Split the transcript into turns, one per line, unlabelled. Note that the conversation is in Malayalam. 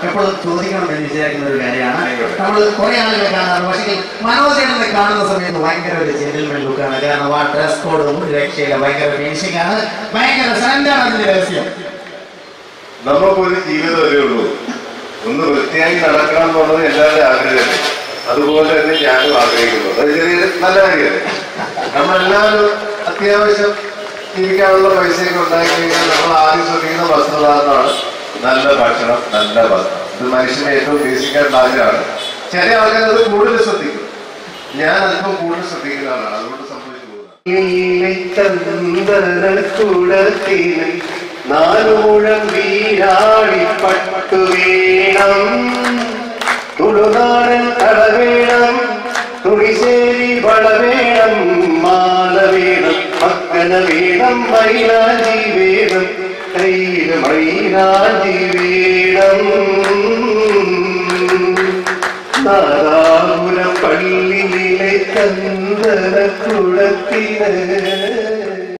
എപ്പോഴും ചോദിക്കണമെന്ന് വിചാരിക്കുന്ന ഒരു കാര്യമാണ്. നമ്മൾ കുറെ ആളുകളെ കാണാറുണ്ട്, പക്ഷേ മനോജനെ കാണുന്ന സമയത്ത് ഭയങ്കര ഒരു ജെന്റിൽമെൻ ലുക്കാണ്. കാരണം ആ ഡ്രസ് കോഡും രക്ഷയില്ല, ഭയങ്കര ഫിനിഷിംഗ് ആണ്, ഭയങ്കര സ്റ്റാൻഡാണ് അതിന്റെ രഹസ്യം.
നമുക്കൊരു ജീവിതമല്ലേ ഉള്ളൂ, ഒന്ന് വൃത്തിയായി നടക്കണം എന്നുള്ളത് എല്ലാവരുടെയും ആഗ്രഹമല്ലേ. അതുപോലെ തന്നെ ഞാനും ആഗ്രഹിക്കുന്നു. അത് ചെറിയ നല്ല കാര്യമല്ലേ. നമ്മളെല്ലാവരും അത്യാവശ്യം ജീവിക്കാനുള്ള പൈസയൊക്കെ ഉണ്ടാക്കി കഴിഞ്ഞാൽ നമ്മൾ ആദ്യം ശ്രദ്ധിക്കുന്ന വസ്ത്രധാരണമാണ് നല്ല ഭക്ഷണം, നല്ല വസ്ത്രം. ഇത് മനുഷ്യന്റെ ഏറ്റവും ബേസിക്കായിട്ടുള്ള ആഗ്രഹമാണ്. ചില ആൾക്കാർ അത് കൂടുതൽ ശ്രദ്ധിക്കും, ഞാൻ അല്പം കൂടുതൽ ശ്രദ്ധിക്കുന്ന ആളാണ്. അതുകൊണ്ട് സംഭവിച്ചു പോകുന്നത് നാലുമുഴം വീരാടി പട്ടു വീണം, തുളുനാടൻ കട വേണം, തുണിശേരി വള വേണം, മാല വേണം, മക്കന വേണം, മൈലാഞ്ചി വേണം, കയ്യിൽ മൈലാഞ്ചി വേണം. നാദാപുരം പള്ളിയിലെ ചന്ദന കുടത്തിന്